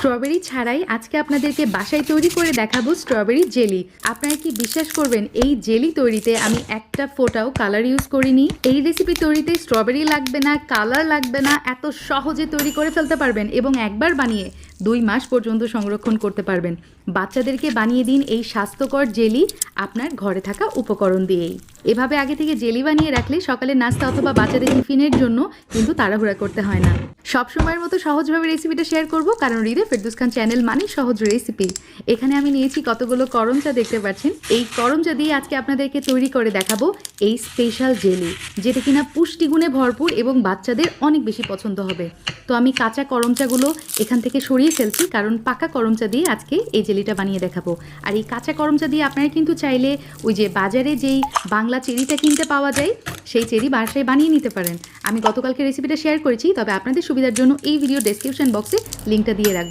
Strawberry ছাড়াই আজকে আপনাদেরকে বাসায় তৈরি করে দেখাবো স্ট্রবেরি জেলি। আপনারা কি বিশ্বাস করবেন, এই জেলি তৈরিতে আমি একটা ফোঁটাও কালার ইউজ করিনি। এই রেসিপি তৈরিতে স্ট্রবেরি লাগবে না, কালার লাগবে না, এত সহজে তৈরি করে ফেলতে পারবেন এবং একবার বানিয়ে 2 মাস পর্যন্ত সংরক্ষণ করতে পারবেন। বাচ্চাদেরকে বানিয়ে দিন এই স্বাস্থ্যকর জেলি আপনার ঘরে থাকা উপকরণ দিয়েই। এভাবে আগে থেকে জেলি বানিয়ে রাখলে সকালে নাস্তা অথবা বাচ্চাদের টিফিনের জন্য কিন্তু তাড়াহুড়া করতে হয় না। সবসময়ের মতো সহজভাবে রেসিপিটা শেয়ার করব, কারণ হৃদয় ফেরদৌস খান চ্যানেল মানে সহজ রেসিপি। এখানে আমি নিয়েছি কতগুলো করমচা, দেখতে পাচ্ছেন। এই করমচা দিয়ে আজকে আপনাদেরকে তৈরি করে দেখাবো এই স্পেশাল জেলি, যেটা কিনা পুষ্টিগুণে ভরপুর এবং বাচ্চাদের অনেক বেশি পছন্দ হবে। তো আমি কাঁচা করমচাগুলো এখান থেকে সরিয়ে ফেলছি, কারণ পাকা করমচা দিয়ে আজকে এই জেলিটা বানিয়ে দেখাবো। আর এই কাঁচা করমচা দিয়ে আপনারা কিন্তু চাইলে ওই যে বাজারে যেই বাংলা চেরিটা কিনতে পাওয়া যায়, সেই চেরি বাসায় বানিয়ে নিতে পারেন। আমি গতকালকে রেসিপিটা শেয়ার করেছি, তবে আপনাদের সুবিধার জন্য এই ভিডিও ডেসক্রিপশন বক্সে লিঙ্কটা দিয়ে রাখবো।